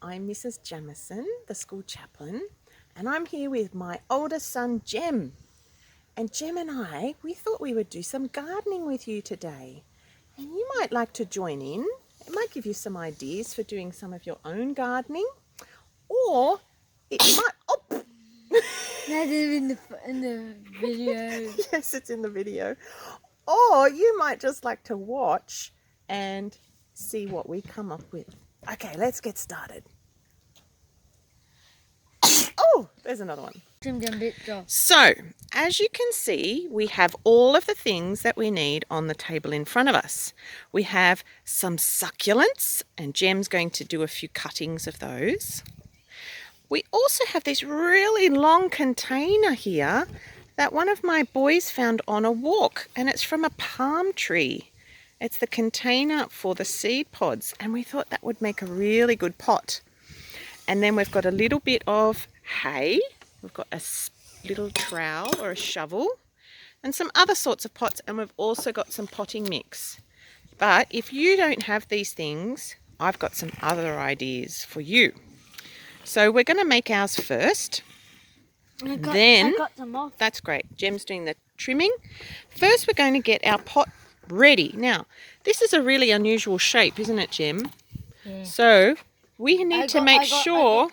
I'm Mrs. Jamison, the school chaplain, and I'm here with my oldest son, Jem. And Jem and I, we thought we would do some gardening with you today. And you might like to join in. It might give you some ideas for doing some of your own gardening. Or it might... Oh! That's in the video. Yes, it's in the video. Or you might just like to watch and see what we come up with. Okay, let's get started. Oh, there's another one. So, as you can see, we have all of the things that we need on the table in front of us. We have some succulents, and Jem's going to do a few cuttings of those. We also have this really long container here that one of my boys found on a walk, and it's from a palm tree. It's the container for the seed pods, and we thought that would make a really good pot. And then we've got a little bit of hay. We've got a little trowel or a shovel and some other sorts of pots, and we've also got some potting mix. But if you don't have these things, I've got some other ideas for you. So we're going to make ours first. I got some off. That's great. Jem's doing the trimming. First we're going to get our pot ready. Now, this is a really unusual shape, isn't it, Jem? Yeah. So we need to make sure...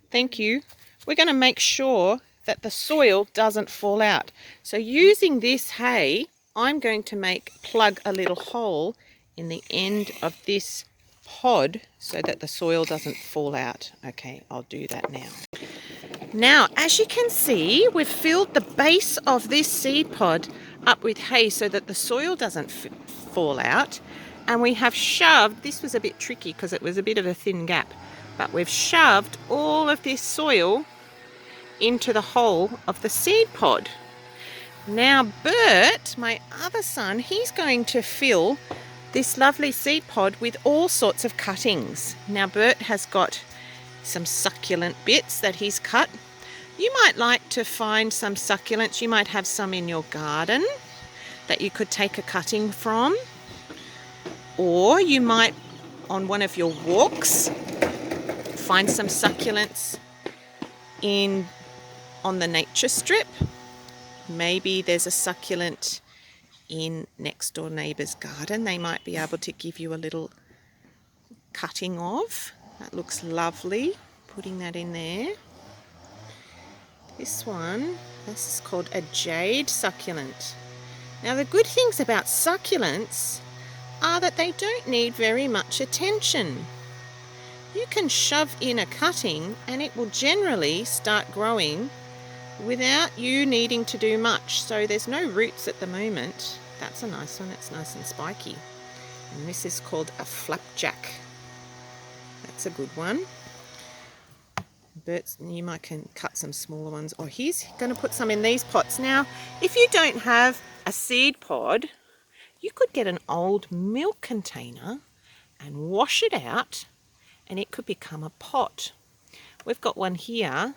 Thank you. We're going to make sure that the soil doesn't fall out. So using this hay, I'm going to plug a little hole in the end of this pod so that the soil doesn't fall out. Okay, I'll do that now. Now, as you can see, we've filled the base of this seed pod up with hay so that the soil doesn't fall out. And we have shoved, this was a bit tricky because it was a bit of a thin gap, but we've shoved all of this soil into the hole of the seed pod. Now Bert, my other son, he's going to fill this lovely seed pod with all sorts of cuttings. Now Bert has got some succulent bits that he's cut. You might like to find some succulents. You might have some in your garden that you could take a cutting from. Or you might, on one of your walks, find some succulents on the nature strip. Maybe there's a succulent in next door neighbour's garden. They might be able to give you a little cutting of. That looks lovely. Putting that in there. This is called a jade succulent. Now the good things about succulents are that they don't need very much attention. You can shove in a cutting and it will generally start growing without you needing to do much. So there's no roots at the moment. That's a nice one. It's nice and spiky. And this is called a flapjack. That's a good one. You might can cut some smaller ones. Or he's going to put some in these pots. Now, if you don't have a seed pod, you could get an old milk container and wash it out, and it could become a pot. We've got one here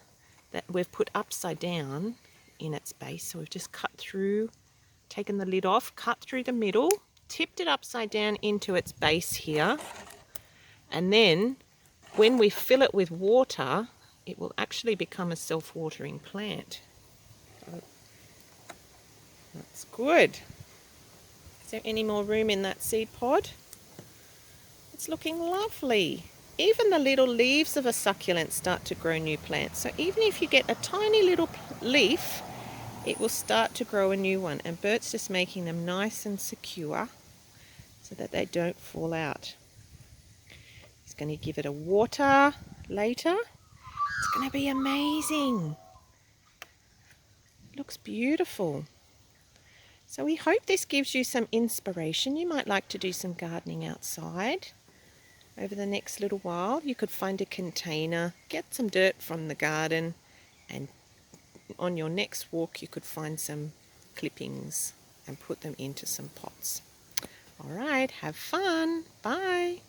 that we've put upside down in its base. So we've just cut through, taken the lid off, cut through the middle, tipped it upside down into its base here. And then when we fill it with water, it will actually become a self-watering plant. So that's good. Is there any more room in that seed pod? It's looking lovely. Even the little leaves of a succulent start to grow new plants. So even if you get a tiny little leaf, it will start to grow a new one. And Bert's just making them nice and secure so that they don't fall out. He's going to give it a water later. It's going to be amazing. It looks beautiful. So we hope this gives you some inspiration. You might like to do some gardening outside. Over the next little while, you could find a container, get some dirt from the garden, and on your next walk you could find some clippings and put them into some pots. All right, have fun. Bye.